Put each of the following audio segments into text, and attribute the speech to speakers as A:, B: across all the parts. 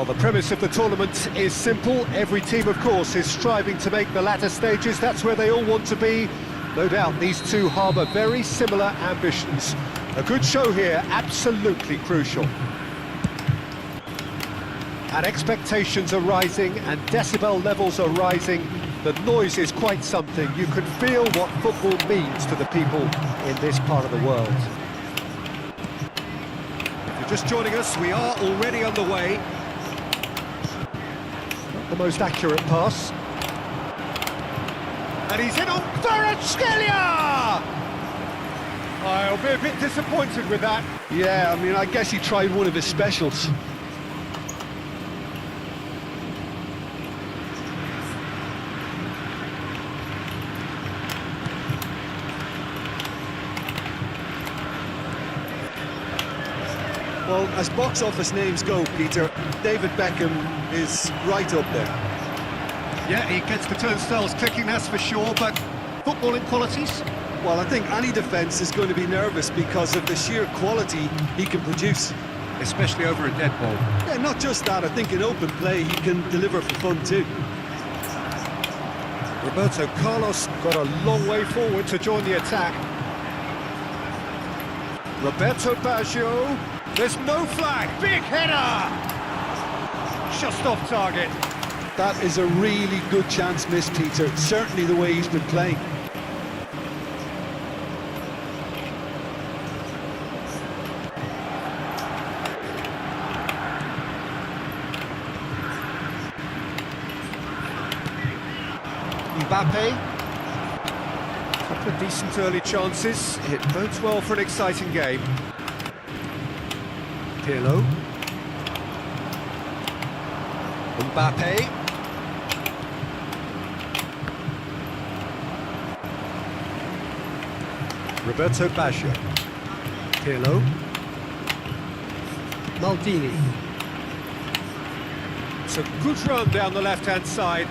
A: Well, the premise of the tournament is simple. Every team, of course, is striving to make the latter stages. That's where they all want to be. No doubt these two harbour very similar ambitions. A good show here, absolutely crucial. And expectations are rising and decibel levels are rising. The noise is quite something. You can feel what football means to the people in this part of the world. If you're just joining us, we are already underway. Not the most accurate pass. And he's in on Kvaratskhelia! I'll be a bit disappointed with that.
B: Yeah, I mean, I guess he tried one of his specials. Well, as box office names go, Peter, David Beckham is right up there.
A: Yeah, he gets the turnstiles clicking, that's for sure, but footballing qualities?
B: Well, I think any defence is going to be nervous because of the sheer quality he can produce.
A: Especially over a dead ball.
B: Yeah, not just that, I think in open play he can deliver for fun too.
A: Roberto Carlos got a long way forward to join the attack. Roberto Baggio, there's no flag, big header! Just off target.
B: That is a really good chance missed, Peter, certainly the way he's been playing.
A: Mbappe. Couple of decent early chances. It bodes well for an exciting game. Pirlo. Mbappe. Roberto Baggio. Pirlo. Maldini. It's a good run down the left-hand side.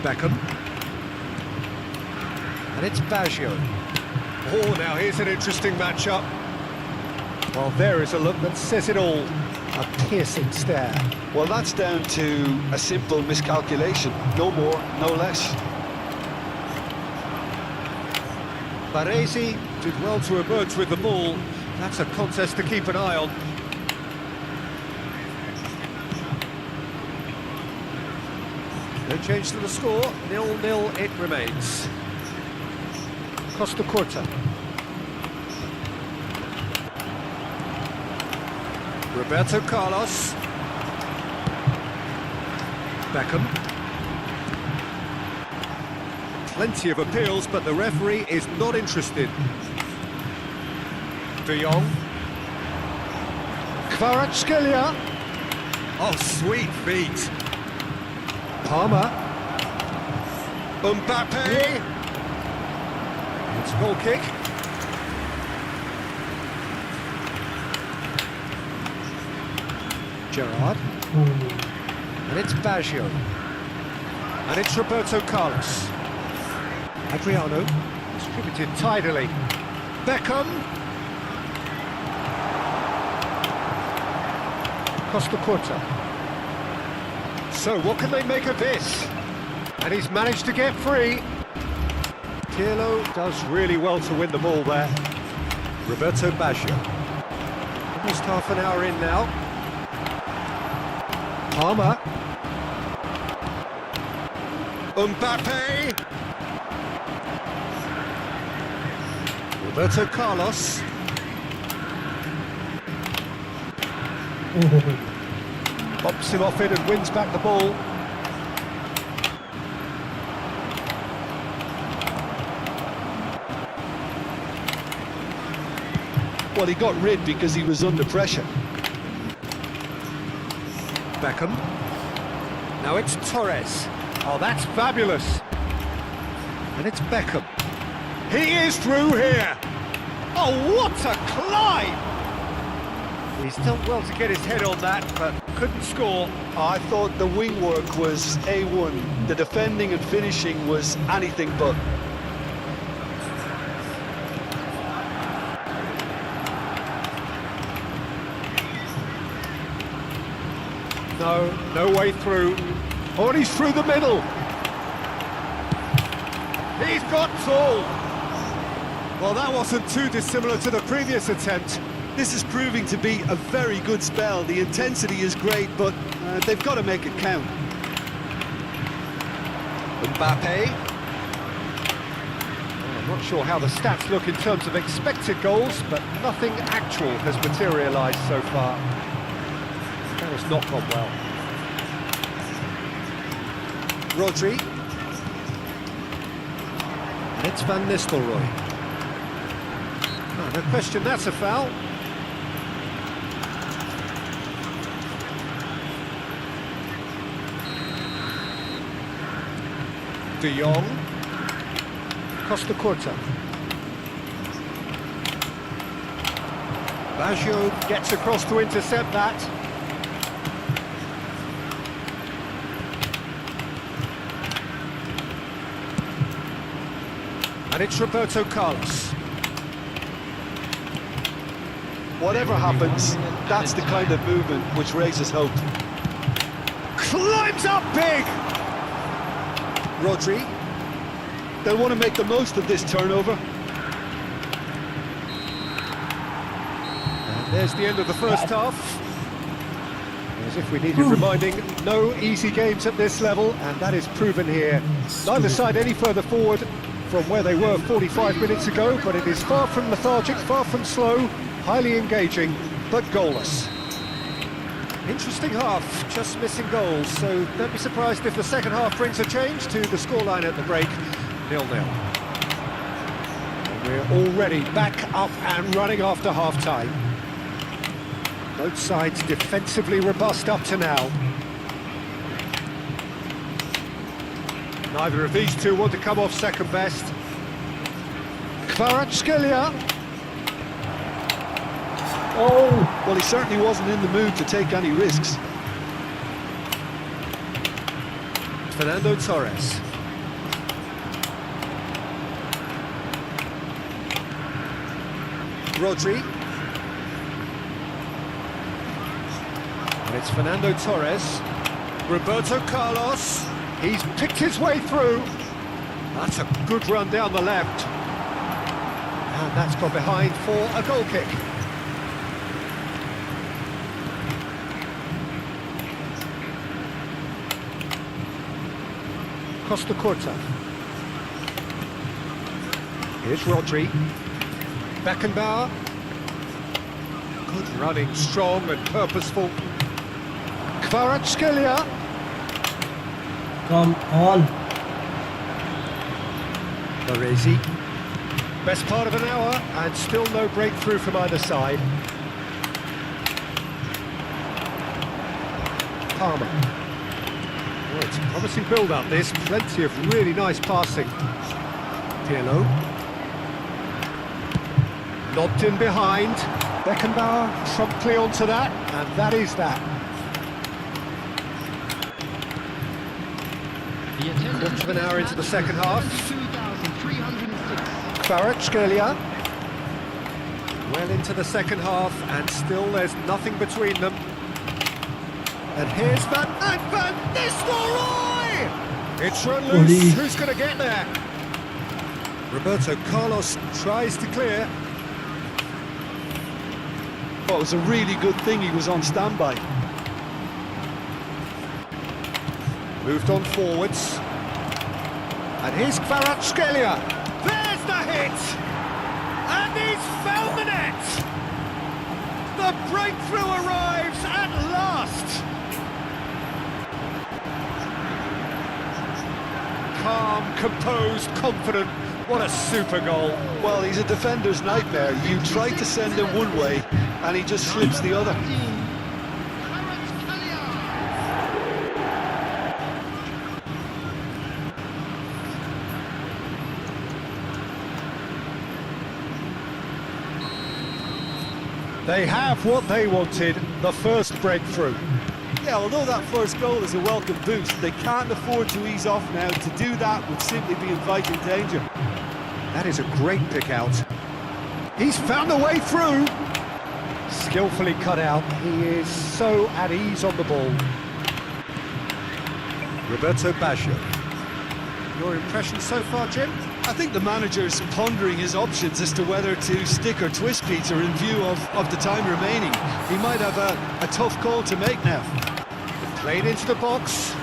A: Beckham. And it's Baggio. Oh, now here's an interesting matchup. Well, there is a look that says it all. A piercing stare.
B: Well, that's down to a simple miscalculation. No more, no less.
A: Baresi did well to emerge with the ball. That's a contest to keep an eye on. No change to the score, 0-0 it remains. Costa Curta. Roberto Carlos. Beckham. Plenty of appeals, but the referee is not interested. De Jong. Kvaratskhelia. Oh, sweet feet. Palmer. Mbappe. It's a goal kick. Gerrard. And it's Baggio. And it's Roberto Carlos. Adriano. Distributed tidily. Beckham. Costa Curta. So, what can they make of this? And he's managed to get free. Pirlo does really well to win the ball there. Roberto Baggio. Almost half an hour in now. Palmer. Mbappe. Roberto Carlos. Pops him off it and wins back the ball.
B: Well, he got rid because he was under pressure.
A: Beckham. Now it's Torres. Oh, that's fabulous. And it's Beckham. He is through here. Oh, what a climb! He's done well to get his head on that, but couldn't score.
B: I thought the wing work was A1. The defending and finishing was anything but.
A: No, no way through. Oh, and he's through the middle. He's got tall.
B: Well, that wasn't too dissimilar to the previous attempt. This is proving to be a very good spell. The intensity is great, but they've got to make it count.
A: Mbappe. Well, I'm not sure how the stats look in terms of expected goals, but nothing actual has materialised so far. That has not gone well.
B: Rodri.
A: And it's Van Nistelrooy. Oh, no question, that's a foul. De Jong. Costa Curta. Baggio gets across to intercept that. And it's Roberto Carlos.
B: Whatever happens, that's the kind of movement which raises hope.
A: Climbs up big!
B: Rodri. They'll want to make the most of this turnover.
A: And there's the end of the first half. As if we needed reminding, no easy games at this level, and that is proven here. Neither side any further forward from where they were 45 minutes ago, but it is far from lethargic, far from slow, highly engaging, but goalless. Interesting half, just missing goals, so don't be surprised if the second half brings a change to the scoreline at the break, 0-0. And we're already back up and running after half-time. Both sides defensively robust up to now. Neither of these two want to come off second best. Kvaratskhelia.
B: Oh! Well, he certainly wasn't in the mood to take any risks.
A: Fernando Torres.
B: Rodri.
A: And it's Fernando Torres. Roberto Carlos. He's picked his way through. That's a good run down the left. And that's gone behind for a goal kick. Costa Curta. Here's Rodri. Beckenbauer. Good running, strong and purposeful. Kvaratskhelia.
C: Come on.
A: Baresi. Best part of an hour and still no breakthrough from either side. Palmer. Oh, it's a promising build-up this, plenty of really nice passing. Pirlo. Lobbed in behind. Beckenbauer promptly onto that, and that is that. Quarter of an hour into the second half. Kvaratskhelia. Well into the second half, and still there's nothing between them. And here's Van Nistelrooy! It's run loose. Who's going to get there? Roberto Carlos tries to clear.
B: Well, it was a really good thing he was on standby.
A: Moved on forwards. And here's Kvaratskhelia. There's the hit! And he's found the net! The breakthrough arrives at last! Calm, composed, confident. What a super goal.
B: Well, he's a defender's nightmare. You try to send him one way, and he just slips the other.
A: They have what they wanted, the first breakthrough.
B: Yeah, although that first goal is a welcome boost, they can't afford to ease off now. To do that would simply be inviting danger.
A: That is a great pick out. He's found a way through. Skillfully cut out. He is so at ease on the ball. Roberto Baggio. Your impression so far, Jim?
B: I think the manager's pondering his options as to whether to stick or twist Peter in view of the time remaining. He might have a tough call to make now.
A: Played into the box.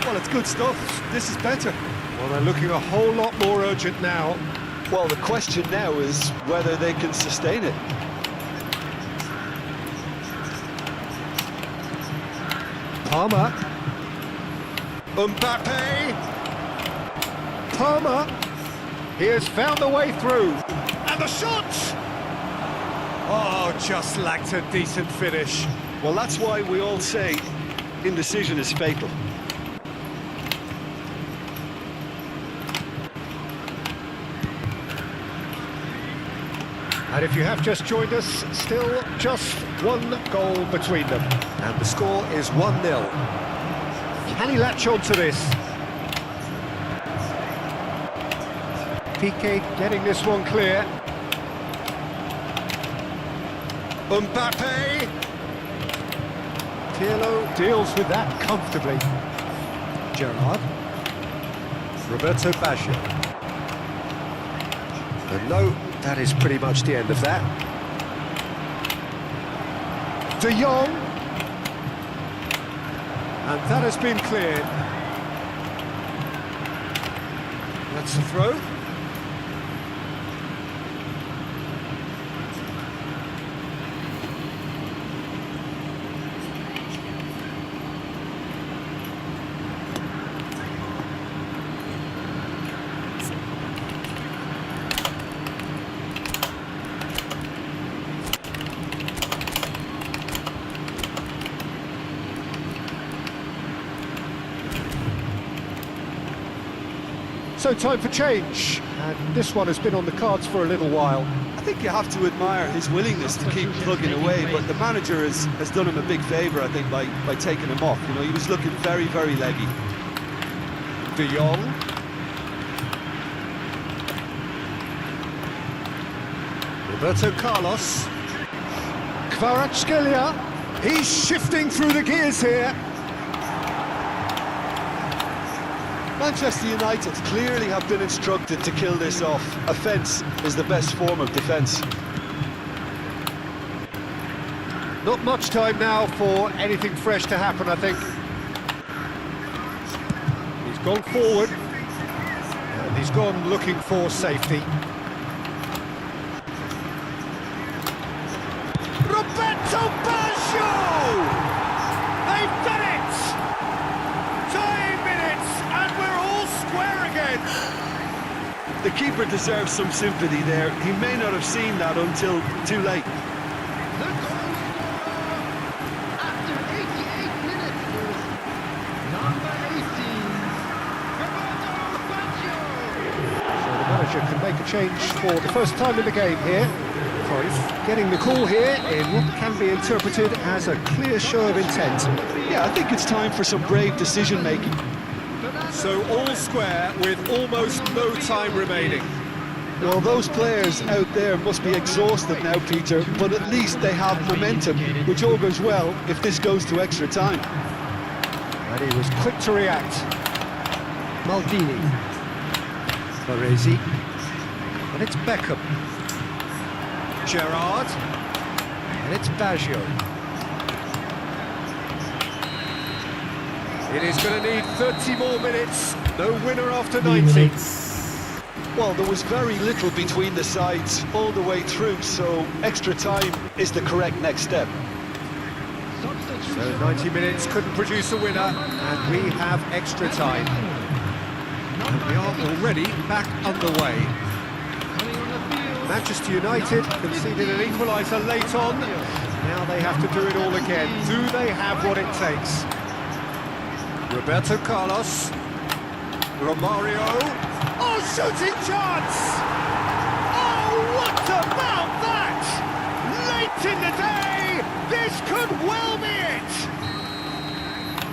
B: Well, it's good stuff. This is better.
A: Well, they're looking a whole lot more urgent now.
B: Well, the question now is whether they can sustain it.
A: Palmer. Mbappe. Palmer. He has found a way through. And the shot! Oh, just lacked a decent finish.
B: Well, that's why we all say indecision is fatal.
A: And if you have just joined us, still just one goal between them. And the score is 1-0. Can he latch on to this? Piqué getting this one clear. Mbappe. Pirlo deals with that comfortably. Gerrard. Roberto Baggio. And no, that is pretty much the end of that. De Jong. And that has been cleared. That's the throw. So time for change, and this one has been on the cards for a little while.
B: I think you have to admire his willingness to keep plugging away, but the manager has done him a big favour, I think, by taking him off. You know, he was looking very, very leggy.
A: De Jong. Roberto Carlos. Kvaratskhelia. He's shifting through the gears here.
B: Manchester United clearly have been instructed to kill this off. Offence is the best form of defence.
A: Not much time now for anything fresh to happen, I think. He's gone forward, and he's gone looking for safety. Roberto Baggio! They've done it! 9 minutes, and we're all square again.
B: The keeper deserves some sympathy there. He may not have seen that until too late.
C: The goal scorer after 88 minutes is number 18, Roberto Baggio.
A: So the manager can make a change for the first time in the game here. Cruyff getting the call here in what can be interpreted as a clear show of intent.
B: Yeah, I think it's time for some brave decision-making.
A: So all square with almost no time remaining.
B: Well, those players out there must be exhausted now, Peter, but at least they have momentum, which augurs well if this goes to extra time.
A: And he was quick to react. Maldini. Baresi. And it's Beckham. Gerrard. And it's Baggio. It is going to need 30 more minutes. No winner after 90.
B: Well, there was very little between the sides all the way through, so extra time is the correct next step.
A: So 90 minutes couldn't produce a winner, and we have extra time. And we are already back underway. Manchester United conceded an equaliser late on. Now they have to do it all again. Do they have what it takes? Roberto Carlos. Romario. Oh, shooting chance! Oh, what about that? Late in the day, this could well be it!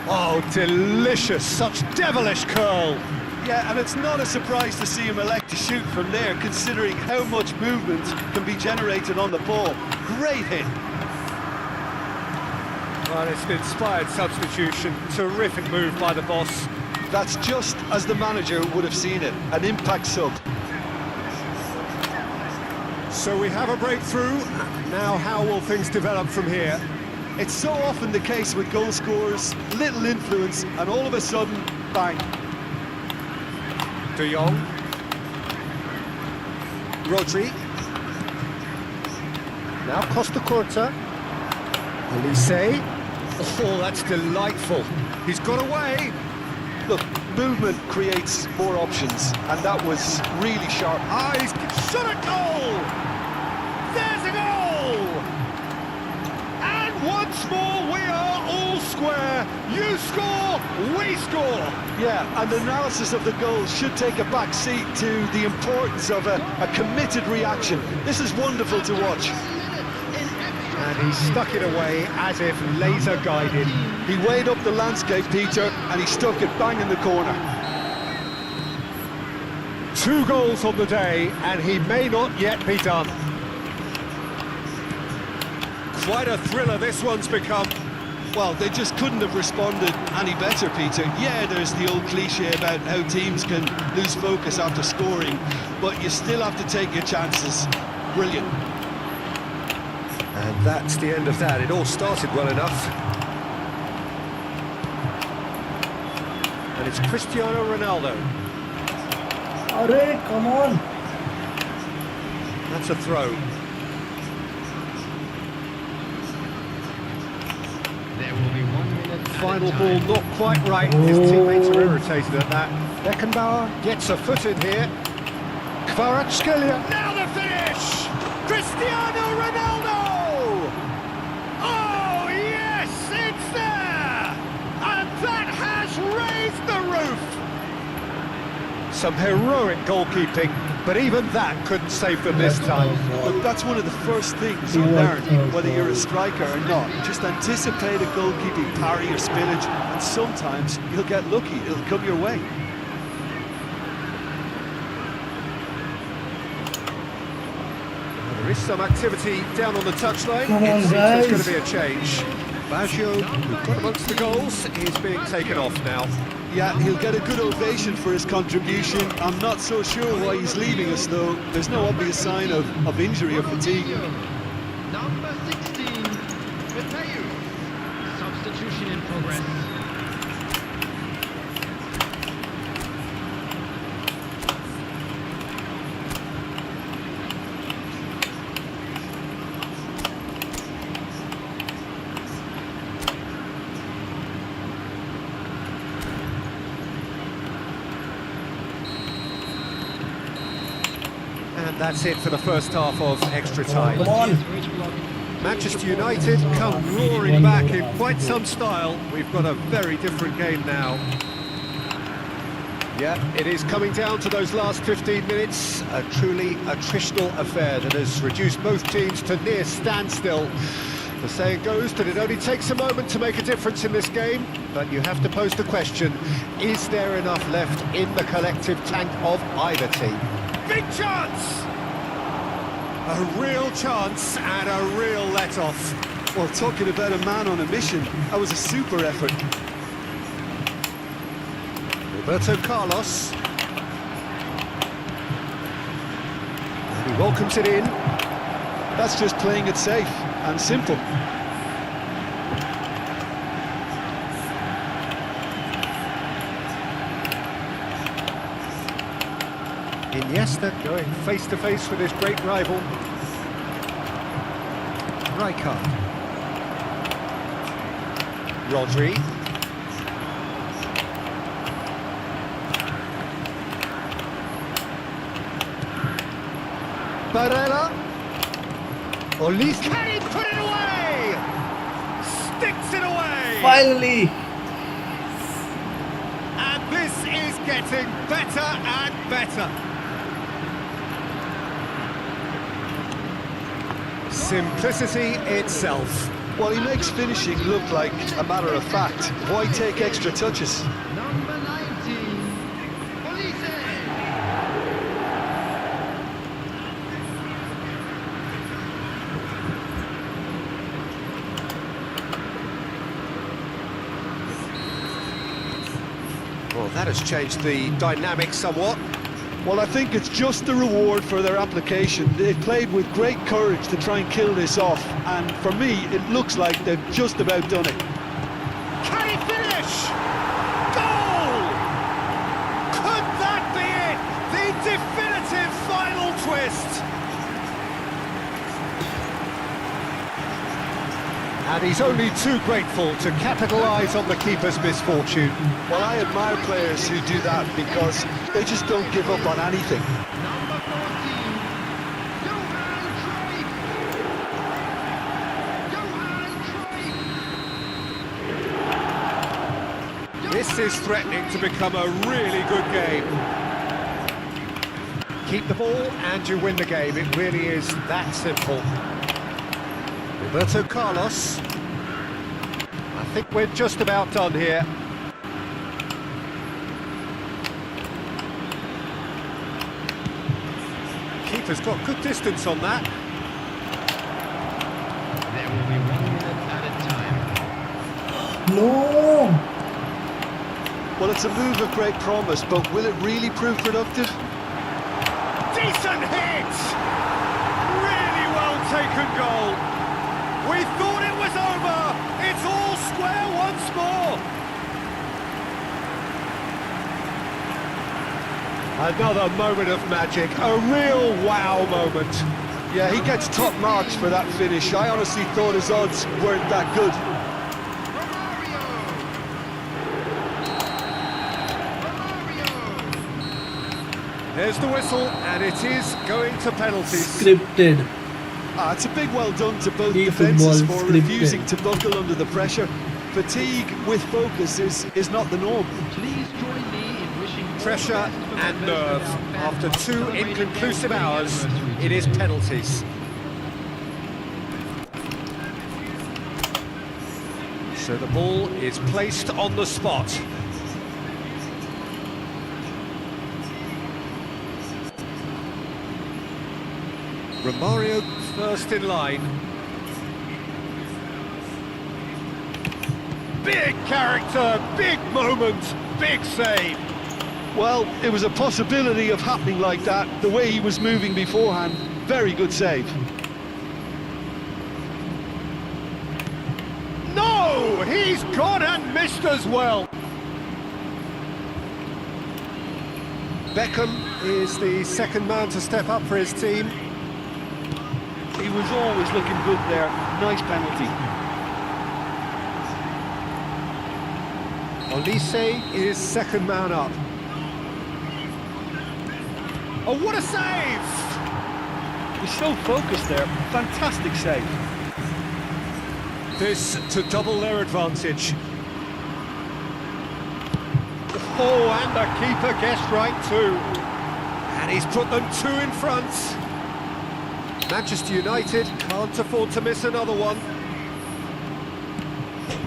A: Oh, delicious, such devilish curl.
B: Yeah, and it's not a surprise to see him elect to shoot from there, considering how much movement can be generated on the ball. Great hit.
A: Well, it's an inspired substitution. Terrific move by the boss.
B: That's just as the manager would have seen it, an impact sub.
A: So we have a breakthrough. Now how will things develop from here?
B: It's so often the case with goal scorers, little influence, and all of a sudden, bang.
A: De Jong. Rodri. Now Costa Curta. Elise. Oh, that's delightful. He's got away.
B: Look, movement creates more options, and that was really sharp.
A: Ah, he's shot a goal! There's a goal! And once more we are all square. You score, we score.
B: Yeah, and analysis of the goal should take a back seat to the importance of a committed reaction. This is wonderful to watch.
A: And he stuck it away as if laser guided.
B: He weighed up the landscape, Peter, and he stuck it bang in the corner.
A: 2 goals on the day, and he may not yet be done. Quite a thriller this one's become.
B: Well, they just couldn't have responded any better, Peter. Yeah, there's the old cliche about how teams can lose focus after scoring, but you still have to take your chances. Brilliant.
A: And that's the end of that. It all started well enough. And it's Cristiano Ronaldo.
D: Arey, come on!
A: That's a throw.
C: There will be 1 minute.
A: Final ball not quite right. His teammates are irritated at that. Beckenbauer gets a foot in here. Kvaratskhelia. Now the finish! Cristiano Ronaldo! Oh, yes, it's there! And that has raised the roof! Some heroic goalkeeping, but even that couldn't save them this time.
B: Look, that's one of the first things you learn, whether you're a striker or not. Just anticipate a goalkeeping parry or spillage, and sometimes you'll get lucky, it'll come your way.
A: There is some activity down on the touchline.
D: Come on,
A: It seems
D: guys.
A: there's going to be a change. Baggio, who got amongst the goals, is being taken off now.
B: Yeah, he'll get a good ovation for his contribution. I'm not so sure why he's leaving us, though. There's no obvious sign of injury or fatigue.
C: Number 16, Matthew. Substitution in progress.
A: And that's it for the first half of extra time.
D: Come on!
A: Manchester United come roaring back in quite some style. We've got a very different game now. Yeah, it is coming down to those last 15 minutes. A truly attritional affair that has reduced both teams to near standstill. The saying goes that it only takes a moment to make a difference in this game, but you have to pose the question, is there enough left in the collective tank of either team? Big chance! A real chance and a real let-off.
B: Well, talking about a man on a mission, that was a super effort.
A: Roberto Carlos. And he welcomes it in.
B: That's just playing it safe and simple.
A: Iniesta going face-to-face with his great rival. Rijkaard. Rodri. Barella. Olise. Can he put it away? Sticks it away.
D: Finally!
A: And this is getting better and better. Simplicity itself.
B: Well, he makes finishing look like a matter of fact. Why take extra touches?
C: Number 19, Police.
A: that has changed the dynamic somewhat.
B: Well, I think it's just the reward for their application. They've played with great courage to try and kill this off, and for me, it looks like they've just about done it.
A: Can he finish? Goal! Could that be it? The definitive final twist. And he's only too grateful to capitalise on the keeper's misfortune.
B: Well, I admire players who do that because they just don't give up on anything.
C: Number 14, Johan Cruyff. Johan Cruyff.
A: This is threatening to become a really good game. Keep the ball and you win the game. It really is that simple. Roberto Carlos. I think we're just about done here. Keeper's got good distance on that.
C: There will be 1 minute added time.
D: No!
B: Well, it's a move of great promise, but will it really prove productive?
A: Decent hit! Really well taken goal. We thought it was over. It's all square once more. Another moment of magic, a real wow moment.
B: Yeah, he gets top marks for that finish. I honestly thought his odds weren't that good.
A: There's the whistle, and it is going to penalties.
D: Scripted.
B: It's a big well done to both
D: Efootball
B: defences for
D: scripted.
B: refusing to buckle under the pressure. Fatigue with focus is not the norm.
C: Please join me in wishing all the
A: Pressure
C: best for
A: and
C: the
A: nerve.
C: best of our
A: After
C: fans
A: two
C: celebrating
A: inconclusive
C: their
A: hours,
C: anniversary
A: it is
C: today.
A: penalties. So the ball is placed on the spot. Romario first in line. Big character, big moment, big save.
B: Well, it was a possibility of happening like that, the way he was moving beforehand. Very good save.
A: No, he's gone and missed as well. Beckham is the second man to step up for his team.
B: He was always looking good there. Nice penalty.
A: Olise is second man up. Oh, what a save!
B: He's so focused there. Fantastic save.
A: This to double their advantage. Oh, and the keeper guessed right too. And he's put them two in front. Manchester United can't afford to miss another one.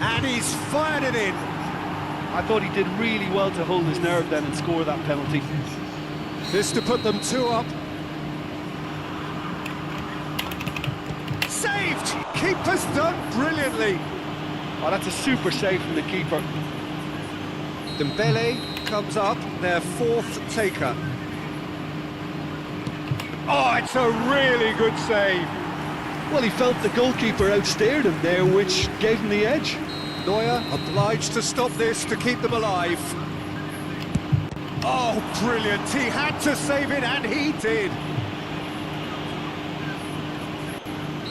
A: And he's fired it in.
B: I thought he did really well to hold his nerve then and score that penalty.
A: This to put them two up. Saved! Keeper's done brilliantly.
B: Oh, that's a super save from the keeper.
A: Dembele comes up, their fourth taker. Oh, it's a really good save.
B: Well, he felt the goalkeeper outstared him there, which gave him the edge.
A: Neuer obliged to stop this to keep them alive. Oh, brilliant. He had to save it, and he did.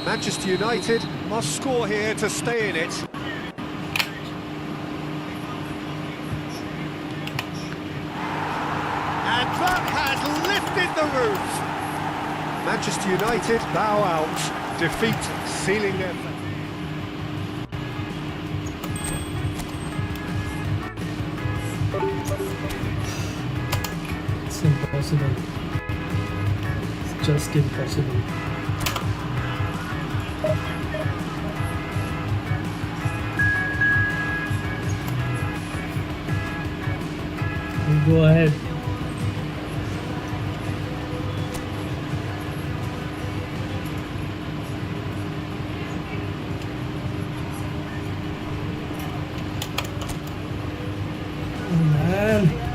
A: Manchester United must score here to stay in it. And that has lifted the roof. Manchester United bow out. Defeat sealing their fate.
D: It's impossible. It's just impossible. You go ahead. Oh man.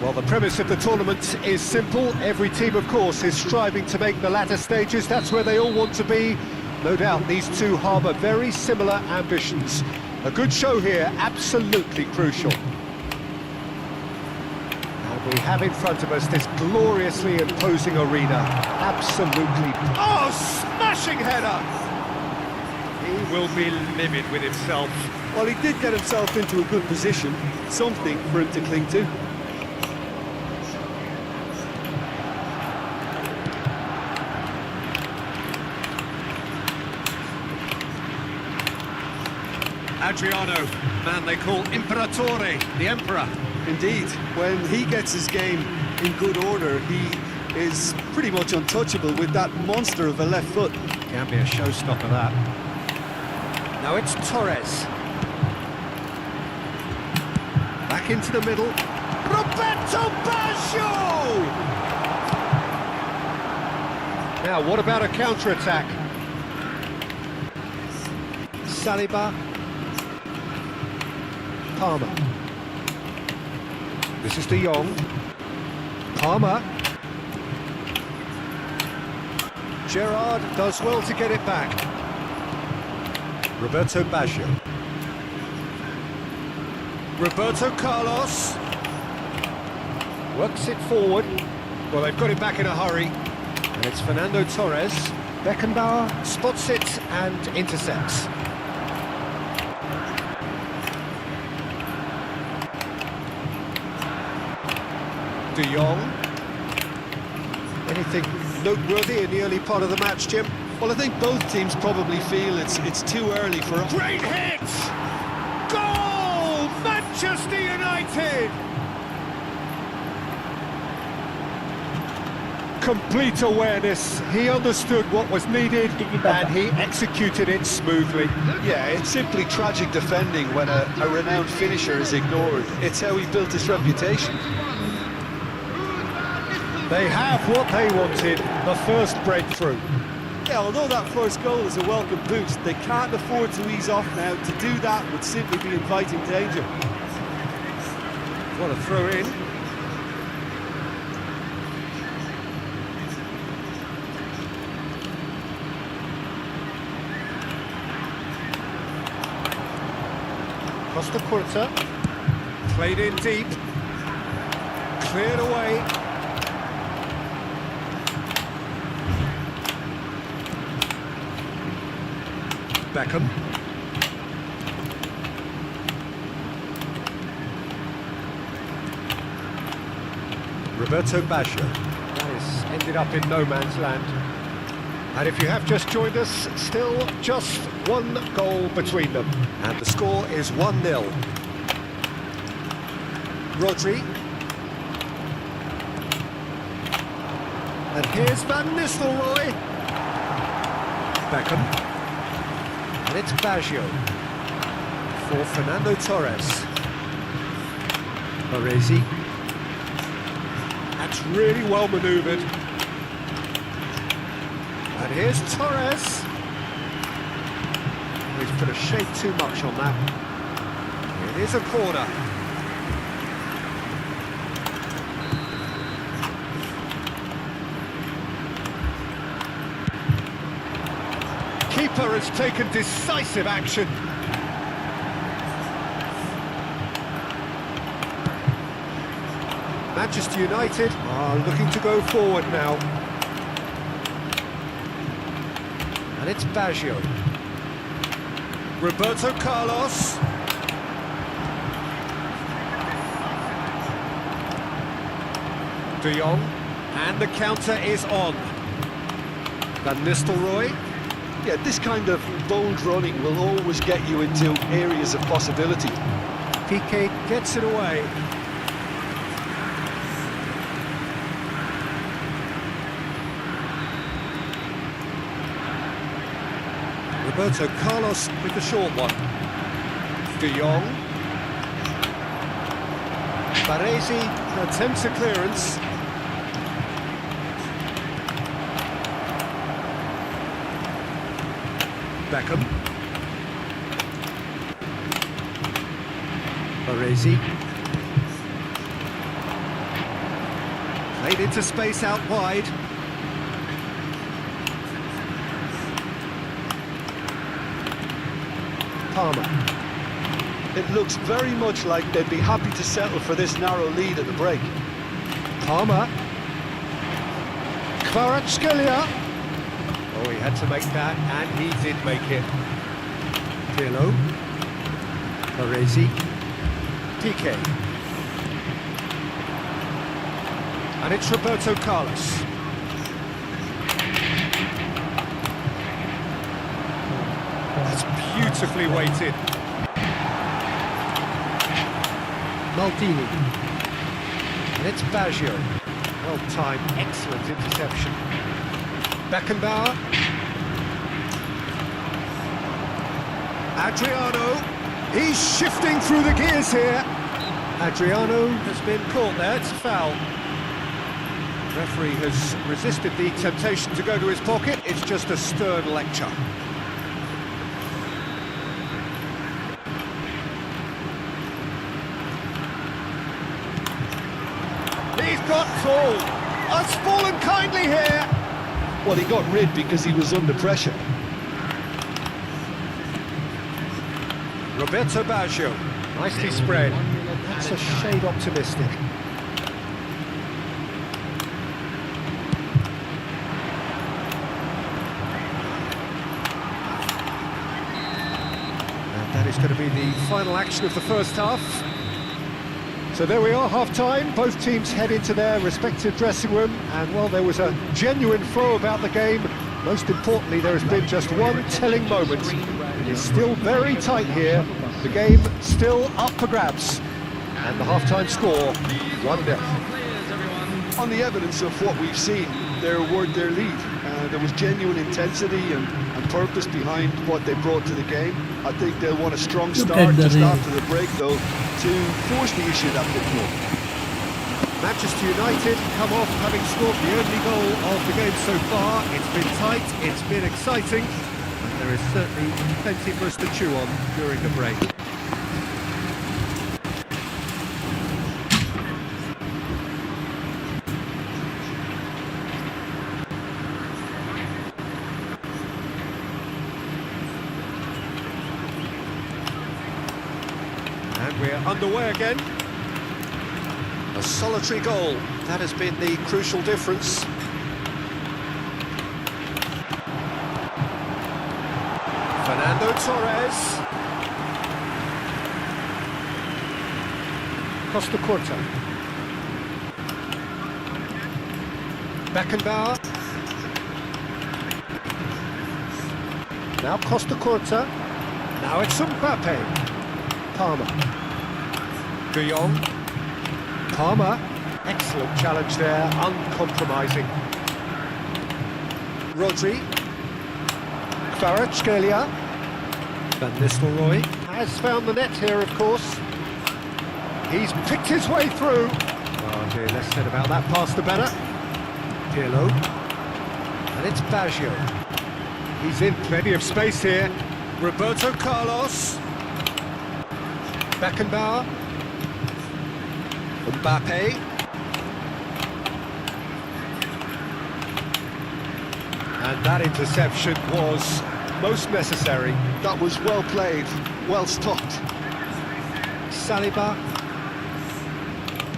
A: Well, the premise of the tournament is simple. Every team, of course, is striving to make the latter stages. That's where they all want to be. No doubt these two harbour very similar ambitions. A good show here, absolutely crucial. And we have in front of us this gloriously imposing arena. Absolutely... Oh, smashing header! He will be livid with himself.
B: Well, he did get himself into a good position, something for him to cling to.
A: Adriano, man they call Imperatore, the Emperor.
B: Indeed, when he gets his game in good order, he is pretty much untouchable with that monster of a left foot.
A: Can be a showstopper, that. Now it's Torres. Back into the middle. Roberto Baggio! Now, what about a counter-attack? Saliba. Palmer. This is De Jong. Palmer. Gerrard does well to get it back. Roberto Baggio. Roberto Carlos. Works it forward. Well, they've got it back in a hurry. And it's Fernando Torres. Beckenbauer spots it and intercepts. De Jong. Anything noteworthy in the early part of the match, Jim?
B: Well, I think both teams probably feel it's too early for...
A: Great hit! Goal! Manchester United! Complete awareness. He understood what was needed and he executed it smoothly.
B: Yeah, it's simply tragic defending when a renowned finisher is ignored. It's how he built his reputation.
A: They have what they wanted, the first breakthrough.
B: Yeah, although that first goal is a welcome boost, they can't afford to ease off now. To do that would simply be inviting danger.
A: What a throw in. Costa Curta. Played in deep. Cleared away. Beckham. Roberto Baggio. That is ended up in no man's land. And if you have just joined us, still just one goal between them. And the score is 1-0. Rodri. And here's Van Nistelrooy. Beckham. And it's Baggio for Fernando Torres. Baresi. That's really well manoeuvred. And here's Torres. He's put a shade too much on that. It is a corner. Keeper has taken decisive action. Manchester United are looking to go forward now. And it's Baggio. Roberto Carlos. De Jong. And the counter is on. Van Nistelrooy.
B: Yeah, this kind of bold running will always get you into areas of possibility.
A: Piqué gets it away. Roberto Carlos with the short one. De Jong. Baresi attempts a clearance. Beckham. Baresi. Played into space out wide. Palmer.
B: It looks very much like they'd be happy to settle for this narrow lead at the break.
A: Palmer. Kvaratskhelia. Oh, he had to make that, and he did make it. Pirlo. Baresi. Piqué. And it's Roberto Carlos. That's beautifully weighted. Maldini. And it's Baggio. Well timed, excellent interception. Beckenbauer. Adriano. He's shifting through the gears here. Adriano has been caught there, it's a foul. The referee has resisted the temptation to go to his pocket, it's just a stern lecture. He's got full. It's fallen kindly here.
B: Well, he got rid because he was under pressure.
A: Roberto Baggio, nicely spread. That's a shade optimistic. And that is going to be the final action of the first half. So there we are, half-time. Both teams head into their respective dressing room, and while there was a genuine flow about the game, most importantly, there has been just one telling moment. It is still very tight here. The game still up for grabs. And the half-time score, 1-0.
B: On the evidence of what we've seen, their lead. There was genuine intensity and purpose behind what they brought to the game. I think they'll want a strong start just after the break, though, to force the issue that bit more.
A: Manchester United come off having scored the only goal of the game so far. It's been tight, it's been exciting, and there is certainly plenty for us to chew on during the break. And we're underway again. A solitary goal, that has been the crucial difference. Fernando Torres. Costa Curta. Beckenbauer. Now Costa Curta. Now it's Mbappe. Palmer. Guillaume. Palmer. Excellent challenge there, uncompromising. Rodri. Kvaratskhelia. Van Nistelrooy has found the net here, of course. He's picked his way through. Oh dear, less said about that pass the better. Pirlo. And it's Baggio. He's in plenty of space here. Roberto Carlos. Beckenbauer. Mbappe. And that interception was most necessary.
B: That was well played, well stopped.
A: Saliba.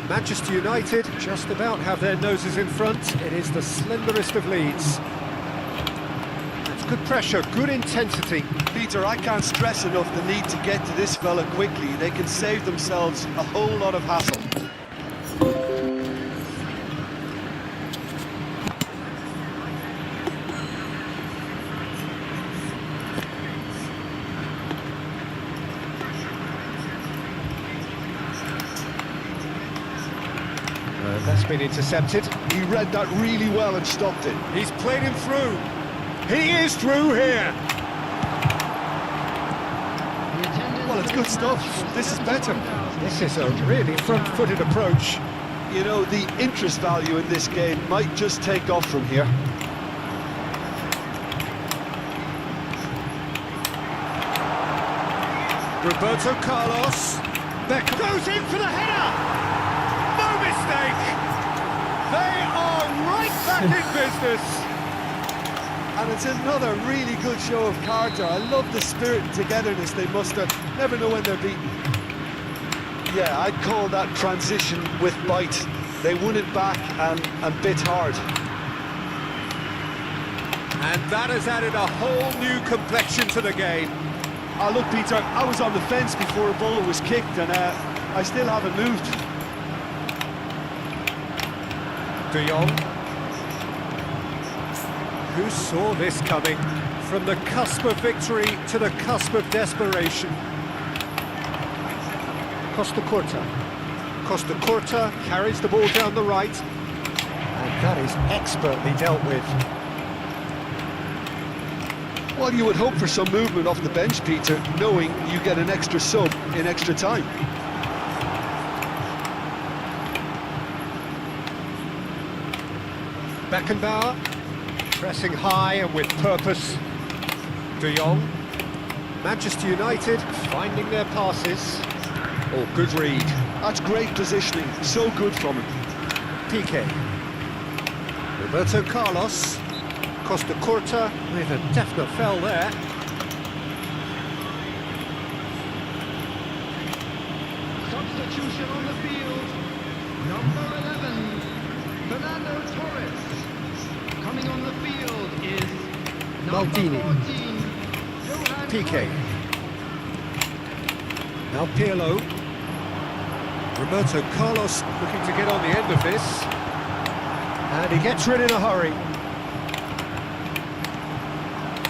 A: Manchester United just about have their noses in front. It is the slenderest of leads. That's good pressure, good intensity.
B: Peter, I can't stress enough the need to get to this fella quickly. They can save themselves a whole lot of hassle.
A: That's been intercepted.
B: He read that really well and stopped it.
A: He's played him through. He is through here.
B: Well, it's good stuff. This is better.
A: This is a really front-footed approach.
B: You know, the interest value in this game might just take off from here.
A: Roberto Carlos. Beck goes in for the header. No mistake. They business.
B: And it's another really good show of character. I love the spirit and togetherness they muster. Never know when they're beaten. Yeah, I'd call that transition with bite. They won it back and bit hard.
A: And that has added a whole new complexion to the game.
B: Oh, look, Peter, I was on the fence before a ball was kicked, and I still haven't moved.
A: De Jong. Who saw this coming? From the cusp of victory to the cusp of desperation. Costa Curta. Costa Curta carries the ball down the right. And that is expertly dealt with.
B: Well, you would hope for some movement off the bench, Peter, knowing you get an extra sub in extra time.
A: Beckenbauer, pressing high and with purpose. De Jong. Manchester United finding their passes. Oh, good read.
B: That's great positioning, so good from him.
A: Piqué. Roberto Carlos. Costa Curta with a definite fell there.
C: Substitution on the field. Number 11, Fernando Torres. Coming on the field is number
A: Maldini.
C: 14, Johan
A: Piqué.
C: Cruyff.
A: Now Pirlo. Roberto Carlos looking to get on the end of this. And he gets rid in a hurry.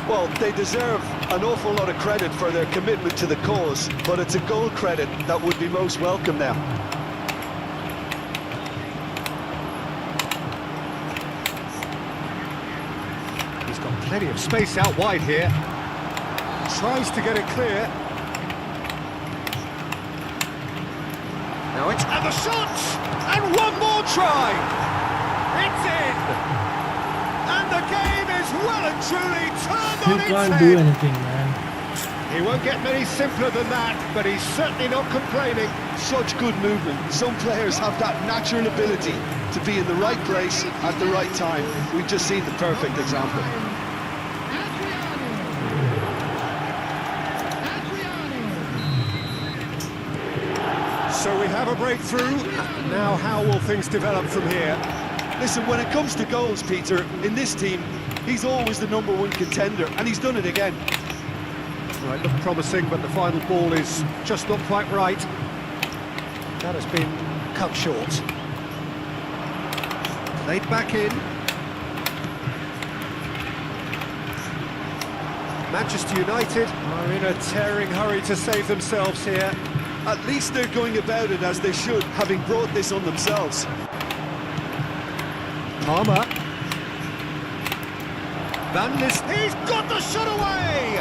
B: Well, they deserve an awful lot of credit for their commitment to the cause, but it's a goal credit that would be most welcome now.
A: He's got plenty of space out wide here. Tries to get it clear. Now it's and the shot! And one more try! It's in! And the game is well and truly turned
D: You
A: on its
D: can't do
A: head.
D: anything, man.
A: He won't get many simpler than that, but he's certainly not complaining.
B: Such good movement. Some players have that natural ability to be in the right place at the right time. We've just seen the perfect example.
A: So we have a breakthrough. Now how will things develop from here?
B: Listen, when it comes to goals, Peter, in this team, he's always the #1 contender, and he's done it again.
A: Well, it looked promising, but the final ball is just not quite right. That has been cut short. Played back in. Manchester United are in a tearing hurry to save themselves here.
B: At least they're going about it as they should, having brought this on themselves.
A: Palmer. Van Lis, he's got the shot away!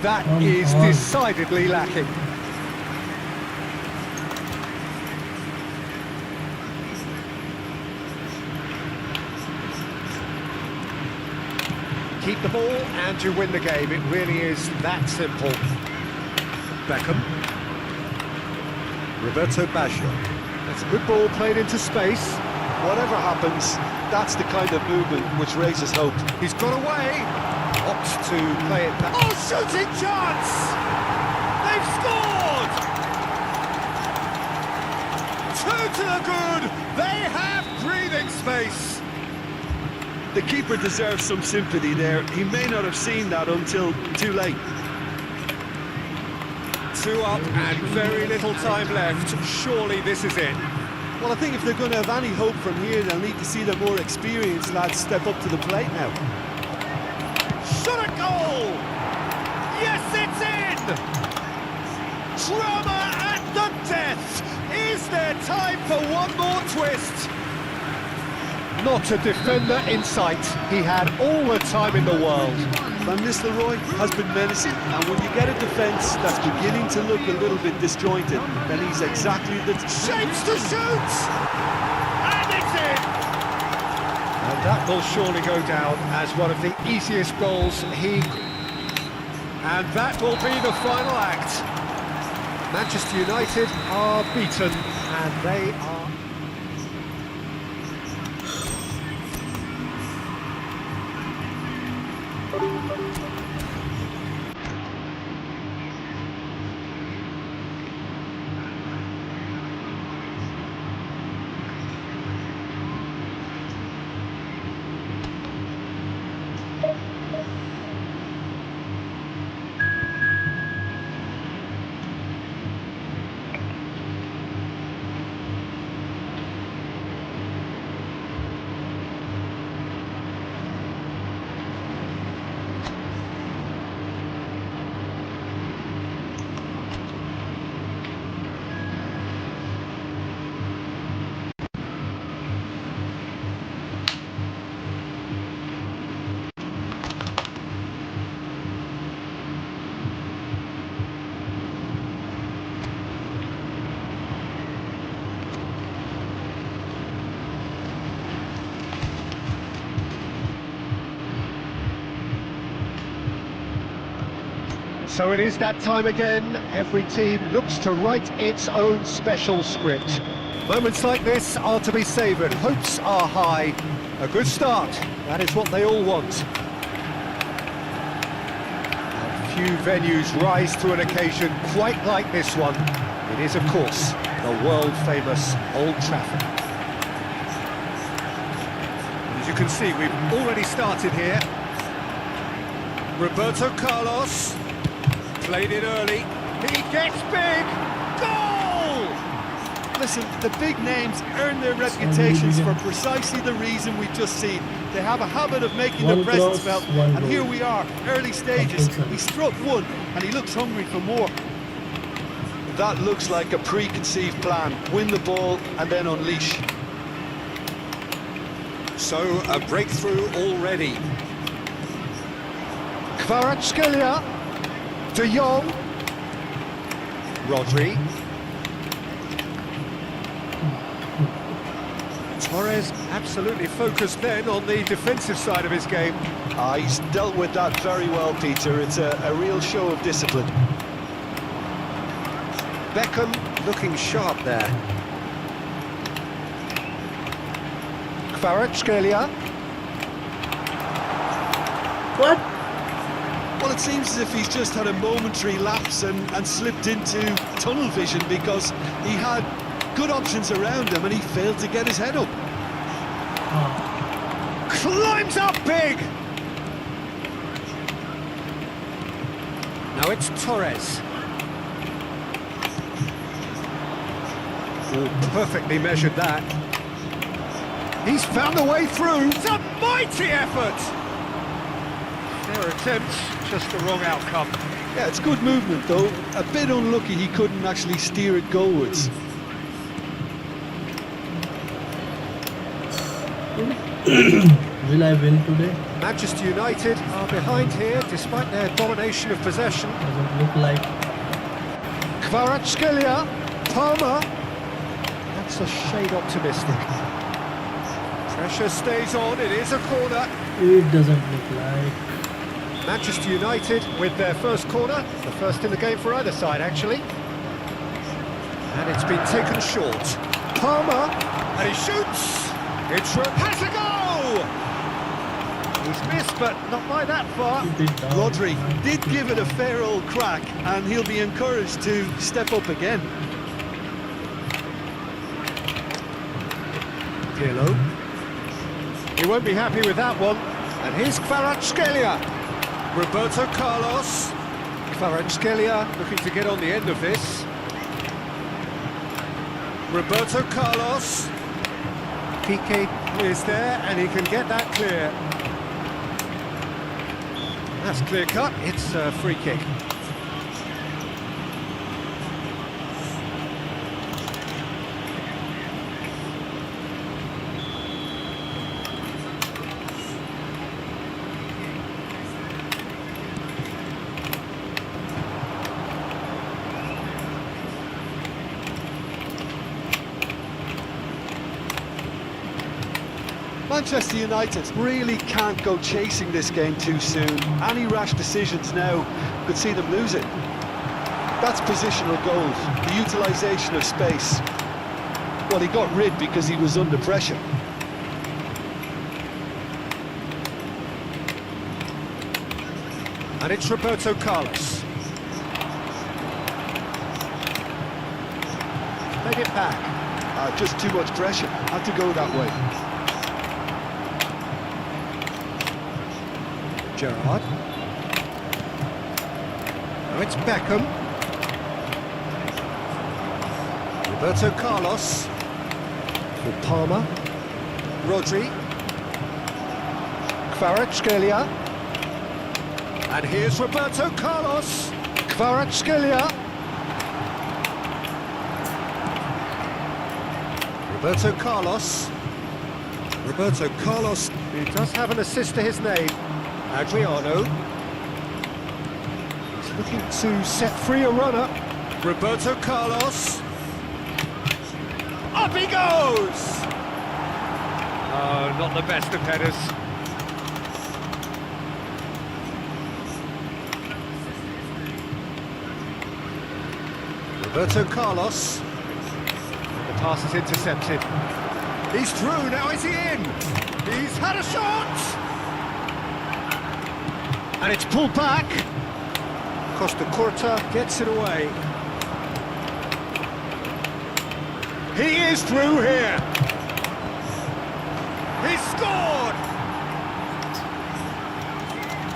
A: That is decidedly lacking. Keep the ball and you win the game. It really is that simple. Beckham. Roberto Baggio. That's a good ball played into space.
B: Whatever happens, that's the kind of movement which raises hope.
A: He's got away. Opts to play it back. Oh, shooting chance! They've scored! 2 to the good. They have breathing space.
B: The keeper deserves some sympathy there. He may not have seen that until too late.
A: 2 up and very little time left. Surely this is it.
B: Well, I think if they're going to have any hope from here, they'll need to see the more experienced lads step up to the plate now.
A: Shot a goal! Yes, it's in! Drama at the death! Is there time for one more twist? Not a defender in sight. He had all the time in the world.
B: Van Nistelrooy has been menacing, and when you get a defence that's beginning to look a little bit disjointed, then he's exactly the...
A: Shapes to shoot! And it's in! And that will surely go down as one of the easiest goals he... And that will be the final act. Manchester United are beaten, and they are... So it is that time again. Every team looks to write its own special script. Moments like this are to be savoured. Hopes are high. A good start. That is what they all want. And few venues rise to an occasion quite like this one. It is, of course, the world-famous Old Trafford. As you can see, we've already started here. Roberto Carlos. Played it early. He gets big. Goal!
B: Listen, the big names earn their reputations for precisely the reason we've just seen. They have a habit of making their presence felt, and here we are, early stages. He struck one, and he looks hungry for more. That looks like a preconceived plan. Win the ball, and then unleash.
A: So, a breakthrough already. Kvaratskhelia. De Jong. Rodri. Torres absolutely focused then on the defensive side of his game.
B: He's dealt with that very well, Peter. It's a real show of discipline.
A: Beckham looking sharp there. Kvaratskhelia.
D: What?
B: Well, it seems as if he's just had a momentary lapse and slipped into tunnel vision because he had good options around him and he failed to get his head up.
A: Climbs up big! Now it's Torres. Oh, perfectly measured that. He's found a way through. It's a mighty effort! Their attempts, just the wrong outcome.
B: Yeah, it's good movement though. A bit unlucky he couldn't actually steer it goalwards.
D: Will I win today?
A: Manchester United are behind here despite their domination of possession.
D: Doesn't look like.
A: Kvaratskhelia, Palmer. That's a shade optimistic. Pressure stays on, it is a corner.
D: It doesn't look like.
A: Manchester United with their first corner, the first in the game for either side actually. And it's been taken short. Palmer, and he shoots! It's has a goal! He's missed, but not by that far.
B: Rodri did give it a fair old crack and he'll be encouraged to step up again.
A: Pirlo. He won't be happy with that one. And here's Kvaratskhelia. Roberto Carlos. Kvaratskhelia looking to get on the end of this. Roberto Carlos. Piqué is there and he can get that clear. That's clear cut, it's a free kick.
B: Manchester United really can't go chasing this game too soon. Any rash decisions now could see them lose it. That's positional goals, the utilisation of space. Well, he got rid because he was under pressure.
A: And it's Roberto Carlos. Played it back.
B: Just too much pressure. Had to go that way.
A: Gerrard. Now it's Beckham. Roberto Carlos. For Palmer. Rodri. Kvaratskhelia. And here's Roberto Carlos. Kvaratskhelia. Roberto Carlos. Roberto Carlos, who does have an assist to his name. Adriano. He's looking to set free a runner. Roberto Carlos. Up he goes! Oh, not the best of headers. Roberto Carlos. And the pass is intercepted. He's through, now is he in? He's had a shot! And it's pulled back. Costa Curta gets it away. He is through here. He scored!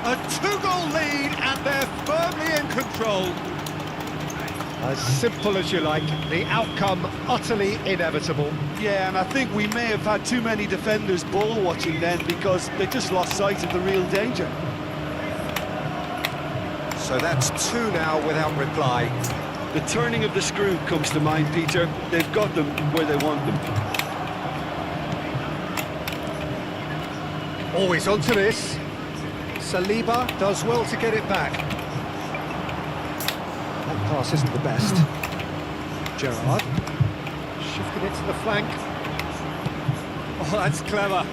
A: A 2-goal lead and they're firmly in control. As simple as you like, the outcome utterly inevitable.
B: Yeah, and I think we may have had too many defenders ball watching then because they just lost sight of the real danger.
A: So that's 2 now without reply.
B: The turning of the screw comes to mind, Peter. They've got them where they want them.
A: Always onto this. Saliba does well to get it back. That pass isn't the best. Gerrard. Shifting it to the flank. Oh, that's clever.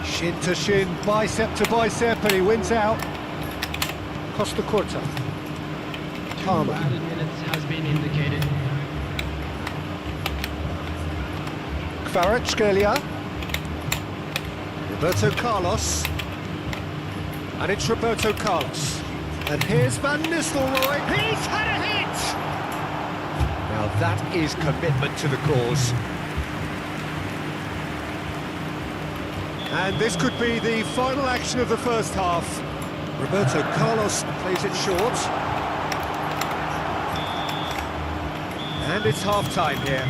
A: Shin to shin, bicep to bicep, and he wins out. Costa Curta. Palmer.
C: Added minutes has been indicated.
A: Kvaratskhelia. Roberto Carlos. And it's Roberto Carlos. And here's Van Nistelrooy. He's had a hit! Now that is commitment to the cause. And this could be the final action of the first half. Roberto Carlos plays it short. And it's half-time here.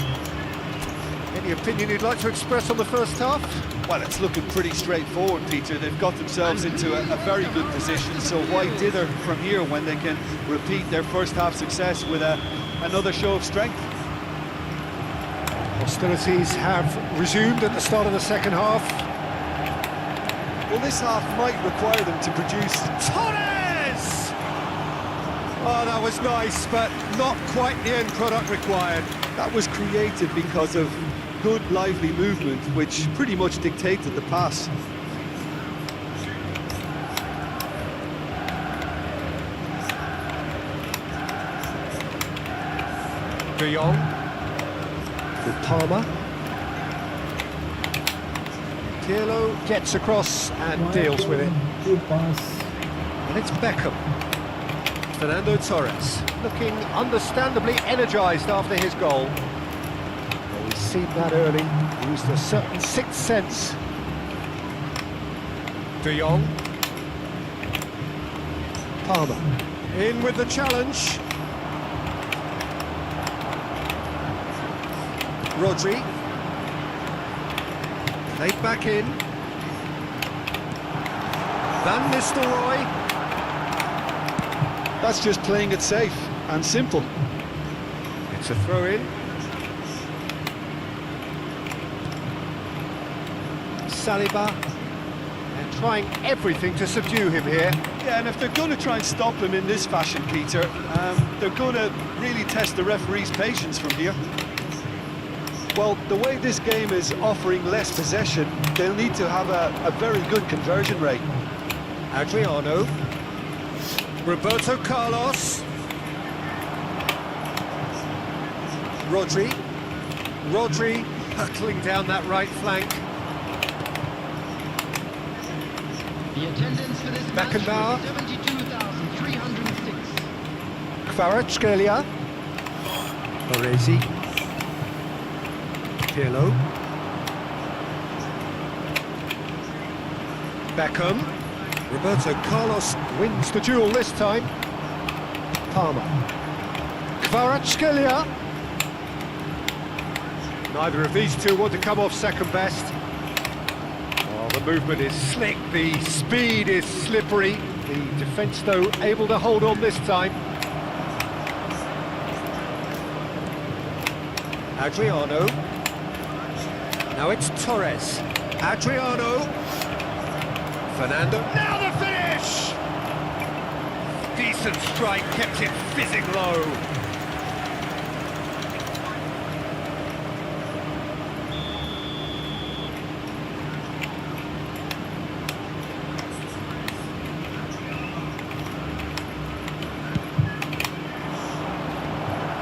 A: Any opinion you'd like to express on the first half?
B: Well, it's looking pretty straightforward, Peter. They've got themselves into a very good position, so why dither from here when they can repeat their first half success with another show of strength?
A: Hostilities have resumed at the start of the second half.
B: Well, this half might require them to produce...
A: Torres! Oh, that was nice, but not quite the end product required.
B: That was created because of good, lively movement, which pretty much dictated the pass.
A: De Jong. For Palmer. Pirlo gets across and deals with it.
D: Good pass.
A: And it's Beckham. Fernando Torres, looking understandably energised after his goal. Well, we've seen that early, used a certain sixth sense. De Jong. Palmer. In with the challenge. Rodri. Played back in. Van Nistelrooy.
B: That's just playing it safe and simple.
A: It's a throw-in. Saliba. And trying everything to subdue him here.
B: Yeah, and if they're going to try and stop him in this fashion, Peter, they're going to really test the referee's patience from here. Well, the way this game is offering less possession, they'll need to have a very good conversion rate.
A: Adriano. Roberto Carlos. Rodri. hurtling down that right flank.
C: The attendance for this match
A: Beckenbauer.
C: was 72,306.
A: Kvaratskhelia. Baresi. Pirlo. Beckham. Roberto Carlos wins the duel this time. Palmer. Kvaratskhelia. Neither of these two want to come off second best. Oh, the movement is slick, the speed is slippery. The defence, though, able to hold on this time. Adriano. Now it's Torres. Adriano. Fernando. Now the finish! Decent strike, kept it fizzing low.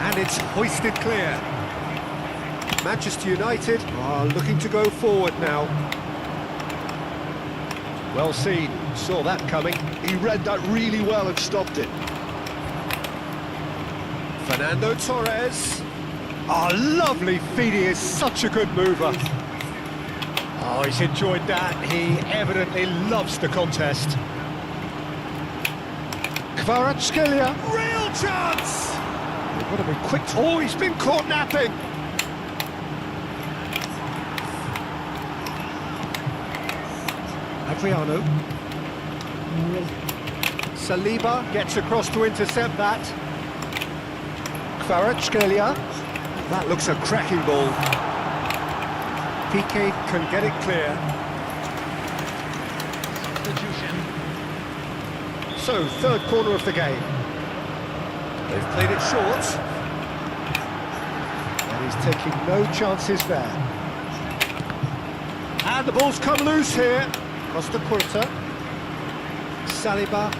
A: And it's hoisted clear. Manchester United are looking to go forward now. Well seen, saw that coming.
B: He read that really well and stopped it.
A: Fernando Torres. Oh, lovely feed, he is such a good mover. Oh, he's enjoyed that. He evidently loves the contest. Kvaratskhelia, real chance! They've got to be quick. Oh, he's been caught napping. Adriano. Saliba gets across to intercept that. Kvaratskhelia. That looks a cracking ball. Piqué can get it clear.
C: Substitution.
A: So, third corner of the game. They've played it short. And he's taking no chances there. And the ball's come loose here. Costa Curta. Saliba.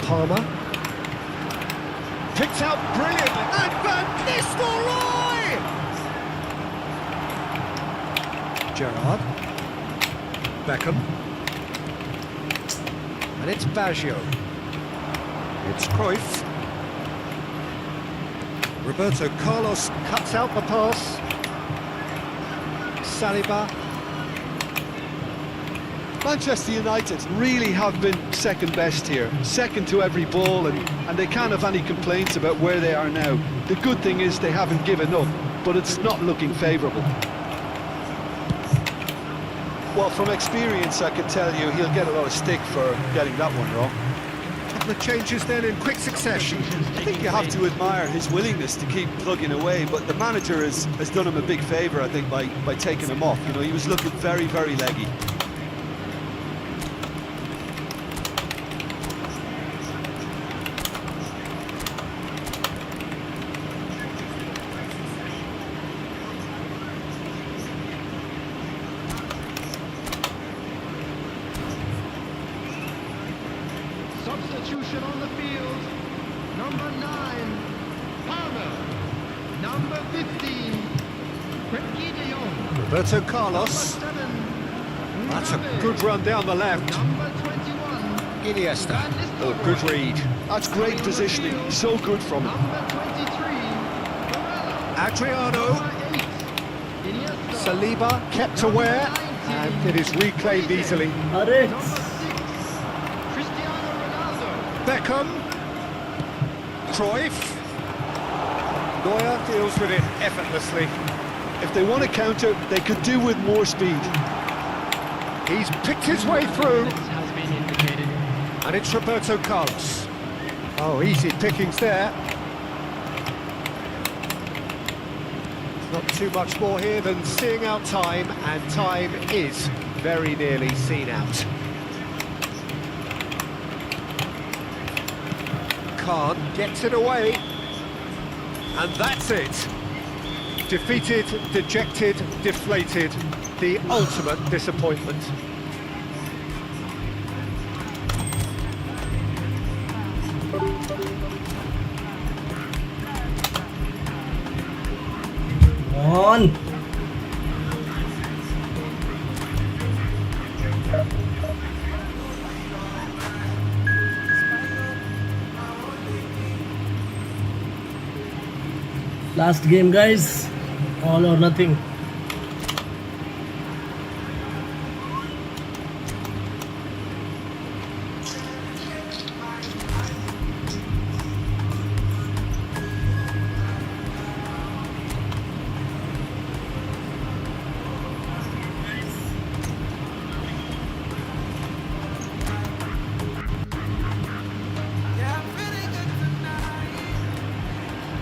A: Palmer. Picked out brilliantly. And Van Nistelrooy! Gerrard. Beckham. And it's Baggio. It's Cruyff. Roberto Carlos cuts out the pass. Saliba.
B: Manchester United really have been second best here, second to every ball, and they can't have any complaints about where they are now. The good thing is they haven't given up, but it's not looking favourable. Well, from experience, I can tell you he'll get a lot of stick for getting that one wrong.
A: Couple of changes then in quick succession.
B: I think you have to admire his willingness to keep plugging away, but the manager has done him a big favour, I think, by taking him off. You know, he was looking very, very leggy.
C: Substitution on the field. Number 9, Palmer. Number 15, Frenkie de Jong.
A: Roberto Carlos.
C: Number 7,
A: That's a good run down the left.
C: Number 21,
A: Iniesta. Oh, good read.
B: That's great positioning, so good from him.
C: number 23,
A: Adriano.
C: number 8, Iniesta.
A: Saliba kept aware. And it is reclaimed easily.
D: Arre!
C: Number 6, Cristiano Ronaldo.
A: Beckham. Cruyff. Neuer deals with it effortlessly.
B: If they want to counter, they could do with more speed.
A: He's picked his way through.
C: This has been indicated.
A: And it's Roberto Carlos. Oh, easy pickings there. Not too much more here than seeing out time, and time is very nearly seen out. Khan gets it away, and that's it. Defeated, dejected, deflated, the ultimate disappointment.
D: On. Last game, guys. All or nothing.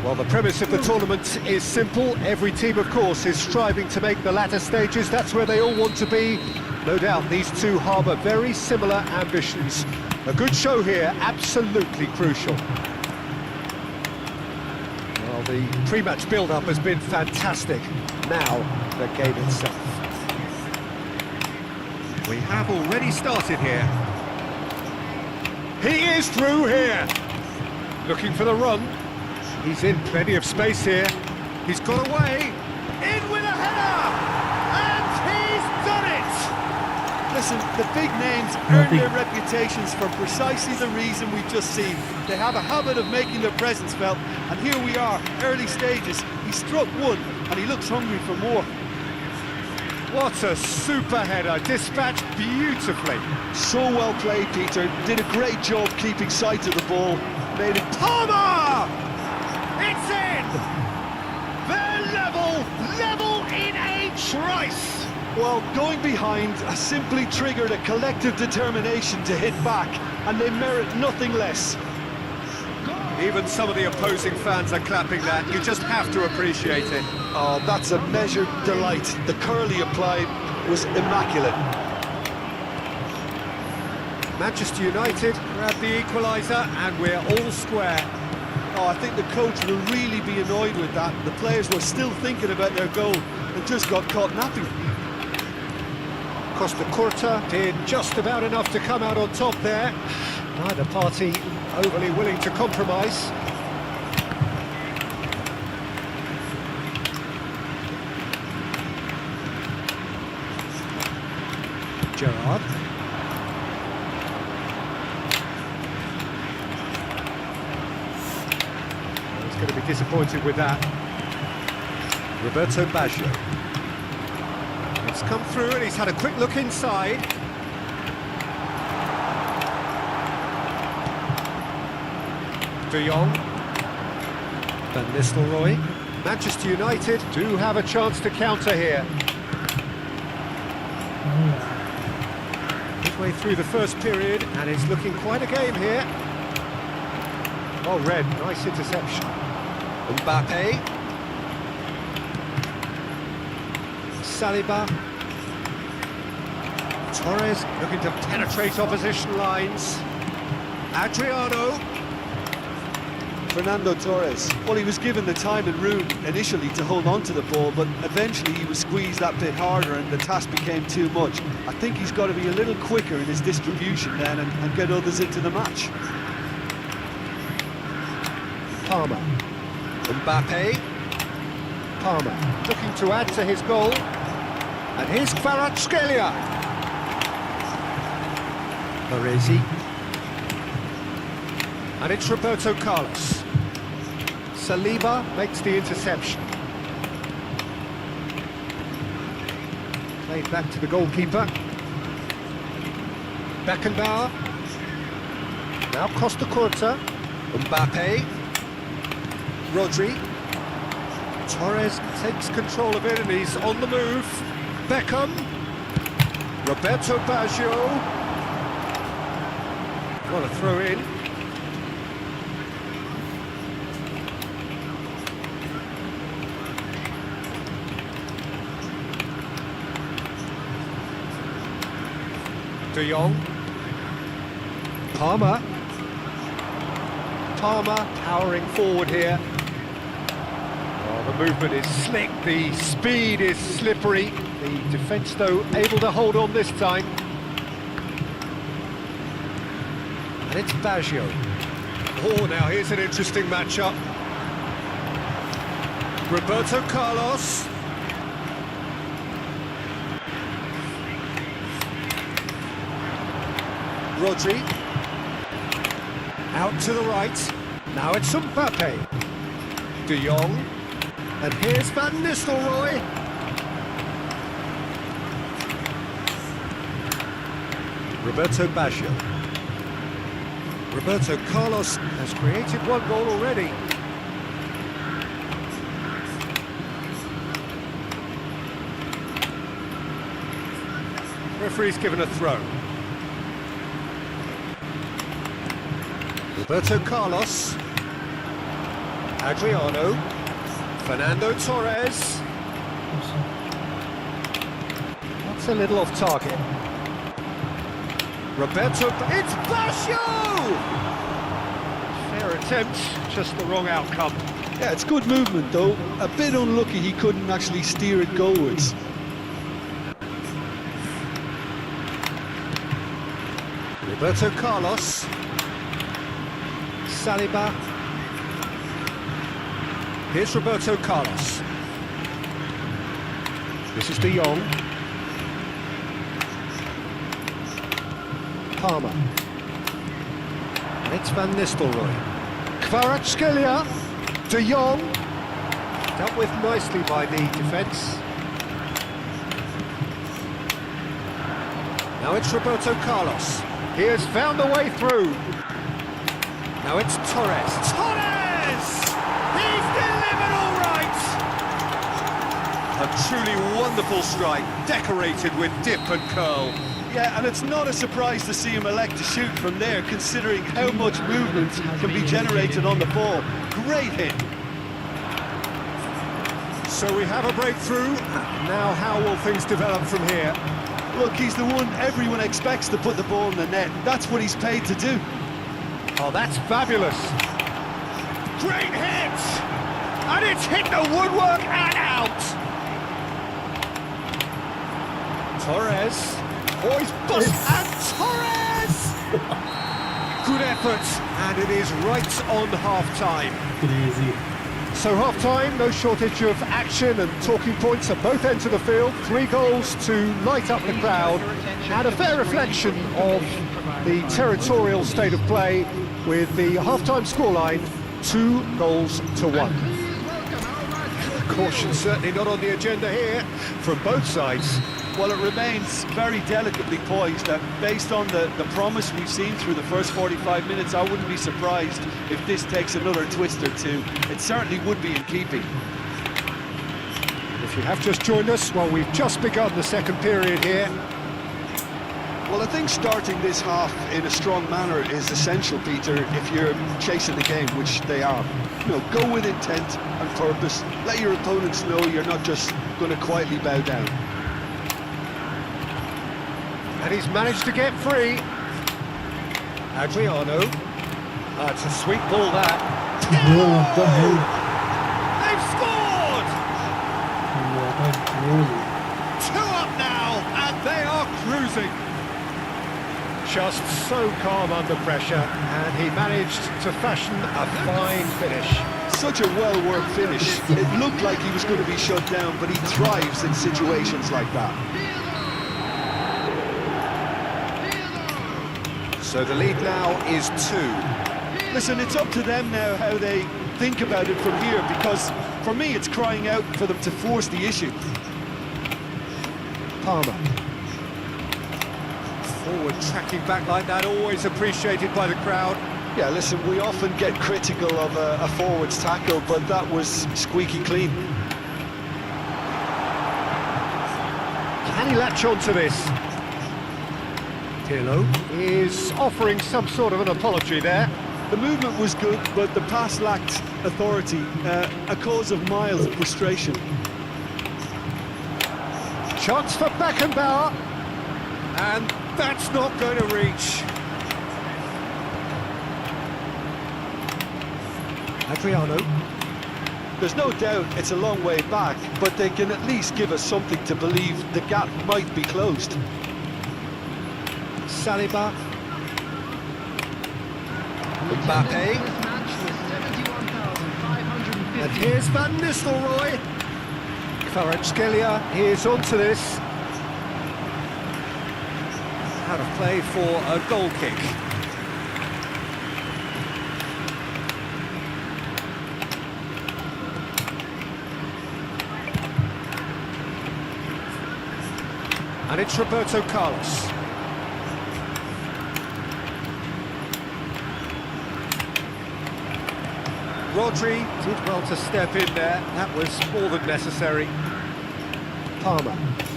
A: Well, the premise of the tournament is simple. Every team, of course, is striving to make the latter stages. That's where they all want to be. No doubt these two harbour very similar ambitions. A good show here, absolutely crucial. Well, the pre-match build-up has been fantastic. Now, the game itself. We have already started here. He is through here. Looking for the run. He's in plenty of space here. He's got away. In with a header! And he's done it!
B: Listen, the big names earn their reputations for precisely the reason we've just seen. They have a habit of making their presence felt, and here we are, early stages. He struck one, and he looks hungry for more.
A: What a super header, dispatched beautifully.
B: So well played, Peter. Did a great job keeping sight of the ball. Made it...
A: Palmer! It's in! They're level in a trice!
B: Well, going behind has simply triggered a collective determination to hit back, and they merit nothing less.
A: Even some of the opposing fans are clapping that. You just have to appreciate it.
B: Oh, that's a measured delight. The curl he applied was immaculate.
A: Manchester United grab the equaliser, and we're all square.
B: Oh, I think the coach will really be annoyed with that. The players were still thinking about their goal and just got caught napping.
A: Costa Curta did just about enough to come out on top there. Neither party overly willing to compromise. Gerrard. He's going to be disappointed with that. Roberto Baggio. It's come through and he's had a quick look inside. De Jong. Van Nistelrooy. Manchester United do have a chance to counter here. Midway through the first period, and it's looking quite a game here. Oh, Red, nice interception. Mbappe. Saliba. Torres looking to penetrate opposition lines. Adriano.
B: Fernando Torres. Well, he was given the time and room initially to hold on to the ball, but eventually he was squeezed that bit harder and the task became too much. I think he's got to be a little quicker in his distribution then and get others into the match.
A: Palmer. Mbappe. Palmer looking to add to his goal. And here's Kvaratskhelia. Baresi. And it's Roberto Carlos. Saliba makes the interception. Played back to the goalkeeper. Beckenbauer. Now Costa Curta. Mbappe. Rodri. Torres takes control of it and he's on the move. Beckham. Roberto Baggio. What a throw in. De Jong. Palmer. Palmer powering forward here. Oh, the movement is slick, the speed is slippery. The defence, though, able to hold on this time. And it's Baggio. Oh, now here's an interesting matchup. Roberto Carlos. Rodri. Out to the right. Now it's Mbappe. De Jong. And here's Van Nistelrooy. Roberto Baggio. Roberto Carlos has created one goal already. Referee's given a throw. Roberto Carlos. Adriano. Fernando Torres. That's a little off target. Roberto, it's Baggio! Fair attempt, just the wrong outcome.
B: Yeah, it's good movement though. A bit unlucky he couldn't actually steer it goalwards.
A: Roberto Carlos. Saliba. Here's Roberto Carlos. This is De Jong. Palmer. And it's Van Nistelrooy. Kvaratskhelia. De Jong. Dealt with nicely by the defence. Now it's Roberto Carlos. He has found a way through. Now it's Torres. Torres! He's delivered all right! A truly wonderful strike, decorated with dip and curl.
B: Yeah, and it's not a surprise to see him elect to shoot from there, considering how much movement can be generated on the ball. Great hit.
A: So we have a breakthrough. Now how will things develop from here?
B: Look, he's the one everyone expects to put the ball in the net. That's what he's paid to do.
A: Oh, that's fabulous. Great hit! And it's hit the woodwork and out! Torres. Oh, he's bust and Torres! Good effort, and it is right on half-time.
D: Crazy.
A: So half-time, no shortage of action and talking points at both ends of the field. 3 goals to light up the crowd, and a fair reflection of the territorial state of play with the half-time scoreline 2-1. Caution certainly not on the agenda here from both sides.
B: Well, it remains very delicately poised, and based on the promise we've seen through the first 45 minutes, I wouldn't be surprised if this takes another twist or two. It certainly would be in keeping.
A: If you have just joined us, well, we've just begun the second period here.
B: Well, I think starting this half in a strong manner is essential, Peter, if you're chasing the game, which they are. You know, go with intent and purpose. Let your opponents know you're not just going to quietly bow down.
A: And he's managed to get free. Adriano. That's a sweet ball, that.
D: What the hell?
A: They've scored!
D: What a goal.
A: 2 up now, and they are cruising. Just so calm under pressure, and he managed to fashion a fine finish.
B: Such a well-worked finish. It looked like he was going to be shut down, but he thrives in situations like that.
A: So the lead now is 2.
B: Listen, it's up to them now how they think about it from here, because for me it's crying out for them to force the issue.
A: Palmer. Forward tracking back like that, always appreciated by the crowd.
B: Yeah, listen, we often get critical of a forward's tackle, but that was squeaky clean.
A: Can he latch on to this? Pirlo is offering some sort of an apology there.
B: The movement was good, but the pass lacked authority, a cause of mild frustration.
A: Chance for Beckenbauer, and that's not going to reach. Adriano.
B: There's no doubt it's a long way back, but they can at least give us something to believe the gap might be closed.
A: Saliba. Mbappe.
C: This match was 71,550.
A: And here's Van Nistelrooy. Kvaratskhelia, he is onto this. Out of play for a goal kick. And it's Roberto Carlos. Rodri did well to step in there. That was more than necessary. Palmer.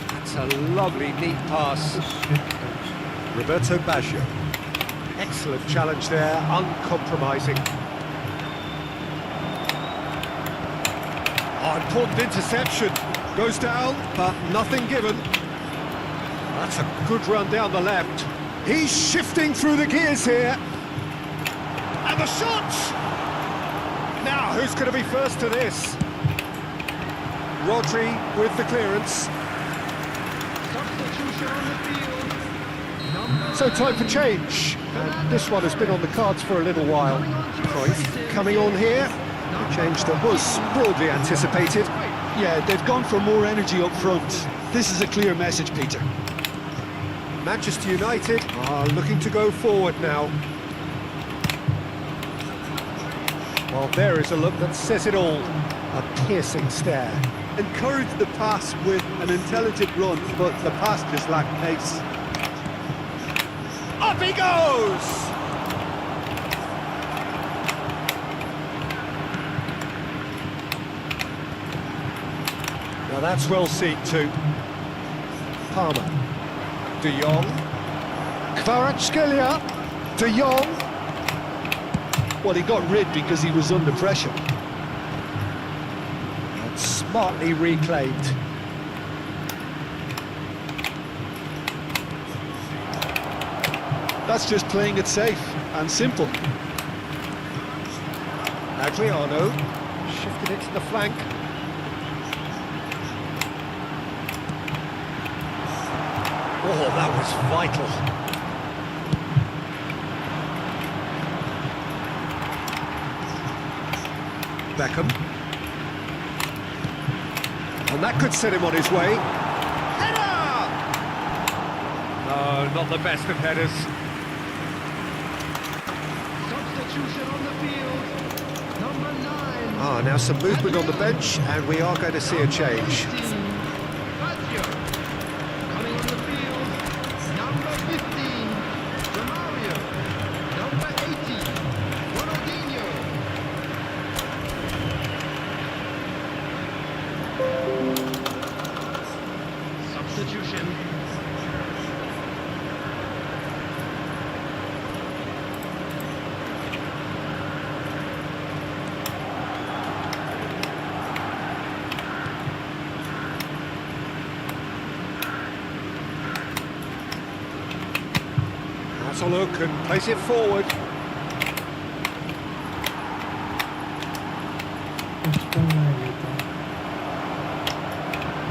A: That's a lovely, neat pass. Roberto Baggio. Excellent challenge there, uncompromising. Oh, important interception. Goes down, but nothing given. That's a good run down the left. He's shifting through the gears here. And the shot! Now, who's going to be first to this? Rodri with the clearance.
C: Substitution on the field. Number
A: So time for change. And this one has been on the cards for a little while. Cruyff coming on here. A change that was broadly anticipated.
B: Yeah, they've gone for more energy up front. This is a clear message, Peter.
A: Manchester United are looking to go forward now. Well, there is a look that says it all. A piercing stare.
B: Encouraged the pass with an intelligent run, but the pass just lacked pace.
A: Up he goes! Now that's well seen too. Palmer. De Jong. Kvaratskhelia. De Jong.
B: Well, he got rid because he was under pressure.
A: And smartly reclaimed.
B: That's just playing it safe and simple.
A: Adriano. Shifted it to the flank. Oh, that was vital. Beckham. And that could set him on his way. Header! No, not the best of headers.
C: substitution on the field. Number 9.
A: Ah, now some movement on the bench, and we are going to see a change.
C: Baggio. Coming on the field. Number 15. Romario. Number 18. Ronaldinho. Substitution.
A: That's a look and place it forward.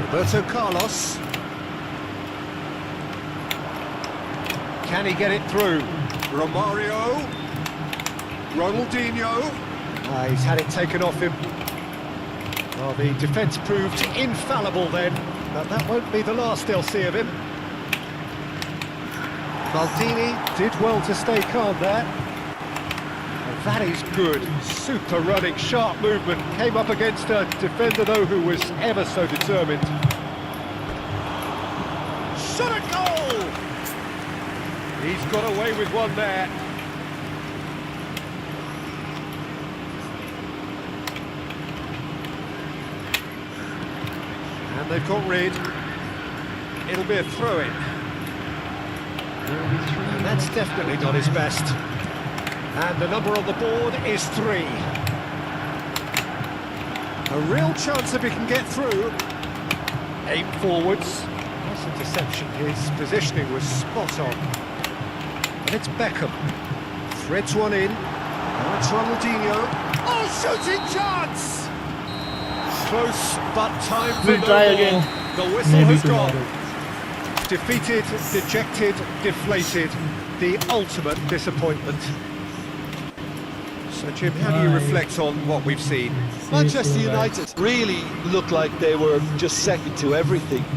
A: Roberto Carlos. Can he get it through? Romario. Ronaldinho. He's had it taken off him. Well, the defence proved infallible then, but that won't be the last they'll see of him. Maldini did well to stay calm there. And that is good. Super running, sharp movement. Came up against a defender, though, who was ever so determined. Shot a goal! He's got away with one there. And they've got rid. It'll be a throw-in. And that's definitely not his best. And the number on the board is 3. A real chance if he can get through. Aim forwards. Nice interception. His positioning was spot on. And it's Beckham. Threads one in. Now it's Ronaldinho. Oh, shooting chance! Close, but time for
D: We'll
A: no
D: try
A: more.
D: again.
A: The whistle
D: Maybe
A: has gone.
D: tomorrow.
A: Defeated, dejected, deflated. The ultimate disappointment. So, Jim, how do you reflect on what we've seen?
B: Manchester United really looked like they were just second to everything.